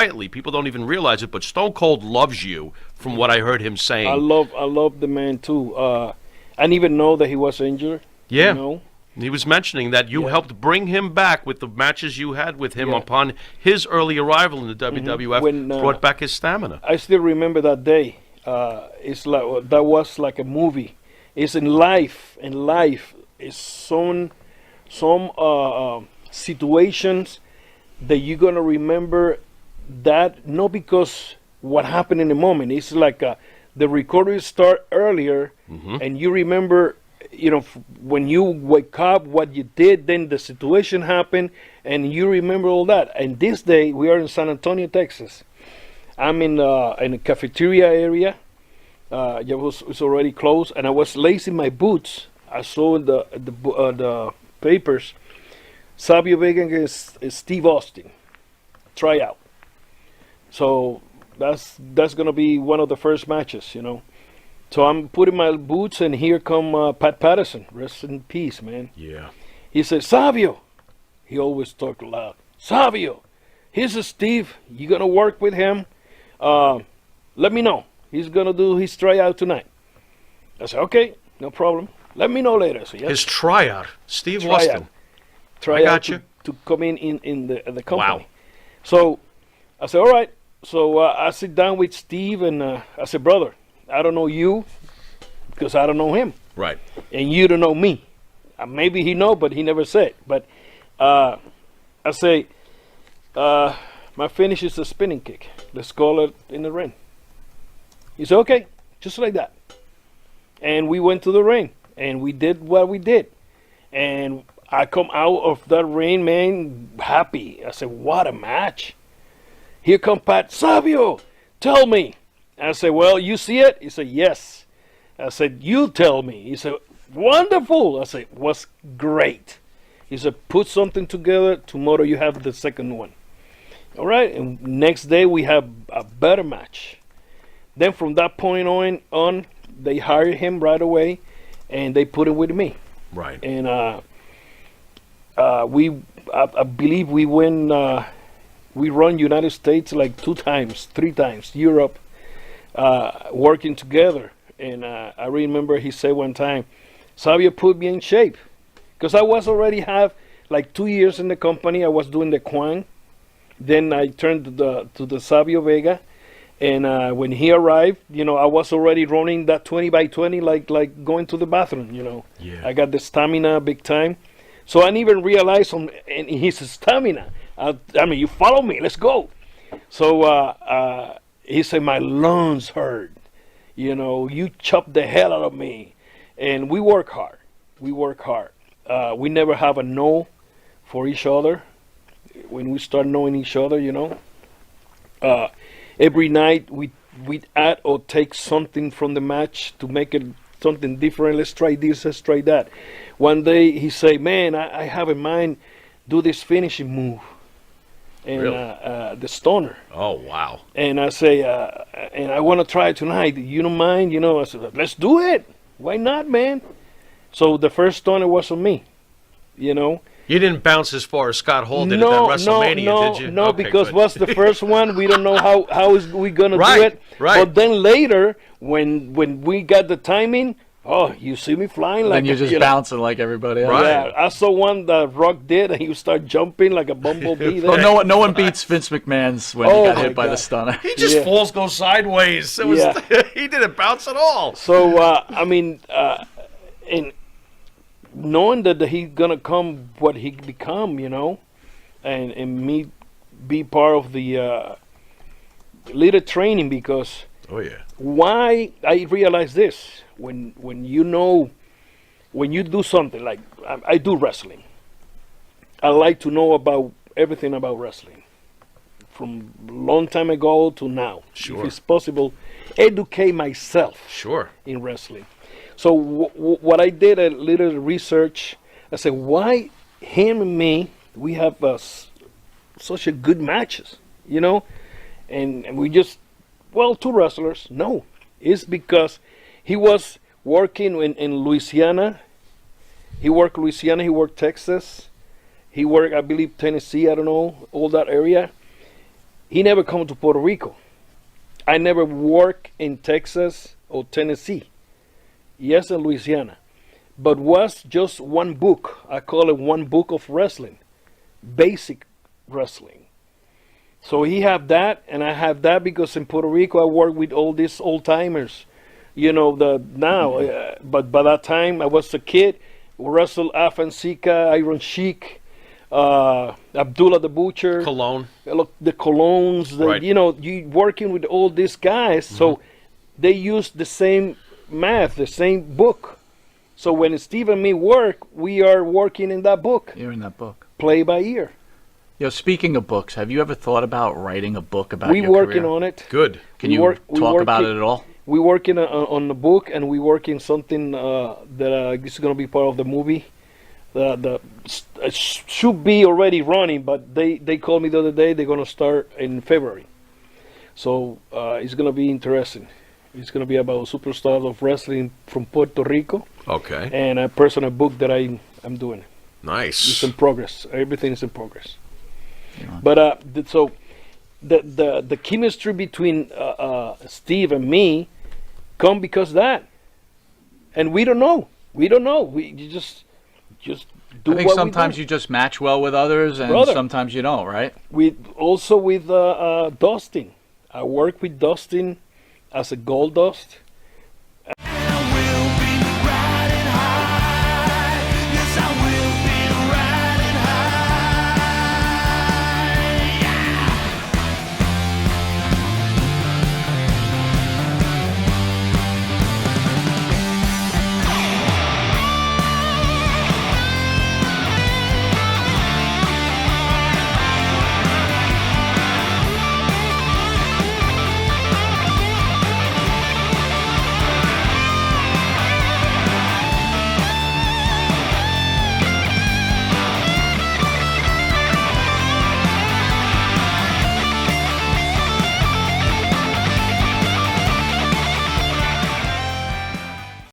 quietly. People don't even realize it, but Stone Cold loves you, from what I heard him saying. I love the man too. I didn't even know that he was injured. Yeah. You know? He was mentioning that you helped bring him back with the matches you had with him upon his early arrival in the WWF, When, brought back his stamina. I still remember that day. It's like that was like a movie. It's in life. In life, it's some situations that you're gonna remember. That not because what happened in the moment. It's like the recording start earlier, and you remember. You know, when you wake up, what you did, then the situation happened, and you remember all that. And this day, we are in San Antonio, Texas. I'm in a cafeteria area. It was already closed, and I was lacing my boots. I saw the papers. Savio Vega against Steve Austin tryout. So that's gonna be one of the first matches, you know. So I'm putting my boots, and here come Pat Patterson. Rest in peace, man. Yeah. He said, Savio. He always talked loud. Savio, here's a Steve. You're going to work with him. Let me know. He's going to do his tryout tonight. I said, okay, no problem. Let me know later. So, yes. His tryout. Steve Austin. Tryout I got you. To come in the company. Wow. So I said, all right. So I sit down with Steve, and I said, brother, I don't know you because I don't know him. Right. And you don't know me. Maybe he know, but he never said. But I say, my finish is a spinning kick. Let's call it in the ring. He said, okay, just like that. And we went to the ring, and we did what we did. And I come out of that ring, man, happy. I said, what a match. Here come Pat. Savio, tell me. I said, well, you see it? He said, yes. I said, you tell me. He said, wonderful. I said, was great. He said, put something together. Tomorrow you have the second one. All right. And next day we have a better match. Then from that point on, they hired him right away, and they put him with me. Right. And I believe we win. We run United States like 2 times, 3 times. Europe. Working together, and I remember he said one time, Savio put me in shape, because I was already have like 2 years in the company. I was doing the Kwang, then I turned to the Savio Vega, and when he arrived, you know, I was already running that 20 by 20 like going to the bathroom, you know. Yeah. I got the stamina big time, so I didn't even realize on his stamina. I mean, you follow me, let's go. So he said, my lungs hurt. You know, you chopped the hell out of me. And we work hard. We work hard. We never have a no for each other. When we start knowing each other, you know. Every night we add or take something from the match to make it something different. Let's try this, let's try that. One day he said, man, I have in mind, do this finishing move. And really? The stoner. Oh, wow. And I say, and I want to try it tonight. You don't mind? You know, I said, let's do it. Why not, man? So the first stoner was on me, you know. You didn't bounce as far as Scott Hall did at that WrestleMania, did you? No, Okay, because good. what's the first one? We don't know how is we going to do Right, it. right. But then later, when we got the timing, oh, you see me flying like Then you're just bouncing like everybody else. Right. Yeah, I saw one that Rock did, and he would start jumping like a bumblebee. Well, there. no one beats Vince McMahon's when he Oh got my hit by the God. stunner. He just falls, goes sideways. It was, he didn't bounce at all. So I mean, and knowing that he's gonna come, what he become, you know, and me be part of the leader training, because Oh, yeah. why I realize this when you know, when you do something like I do wrestling, I like to know about everything about wrestling from long time ago to now. Sure. If it's possible, educate myself Sure. in wrestling. So what I did a little research. I said, why him and me, we have such a good matches, you know, and we just, well, 2 wrestlers. No, it's because he was working in Louisiana. He worked Louisiana. He worked Texas. He worked, I believe, Tennessee. I don't know, all that area. He never come to Puerto Rico. I never work in Texas or Tennessee. Yes, in Louisiana. But was just one book. I call it one book of wrestling. Basic wrestling. So he have that, and I have that because in Puerto Rico I work with all these old timers. You know, but by that time I was a kid, wrestled Afan Sika, Iron Sheik, Abdullah the Butcher, Cologne. the Colognes, Right. you know, you working with all these guys, so they use the same math, the same book. So when Steve and me work, we are working in that book, You're in that book. play by ear. Speaking of books, have you ever thought about writing a book about We your working career? on it. Good. Can we you work- we talk about working- it at all? We working on the book, and we working something that is going to be part of the movie. It should be already running, but they called me the other day. They're going to start in February, so it's going to be interesting. It's going to be about superstars of wrestling from Puerto Rico, Okay. and a personal book that I'm doing. It's Nice. in progress. Everything's in progress. Yeah. But so the chemistry between Steve and me come because that, and we don't know. We don't know. You just do I think what sometimes we you just match well with others, and Brother. sometimes you don't, right? do. With Dustin. I work with Dustin as a Gold Dust.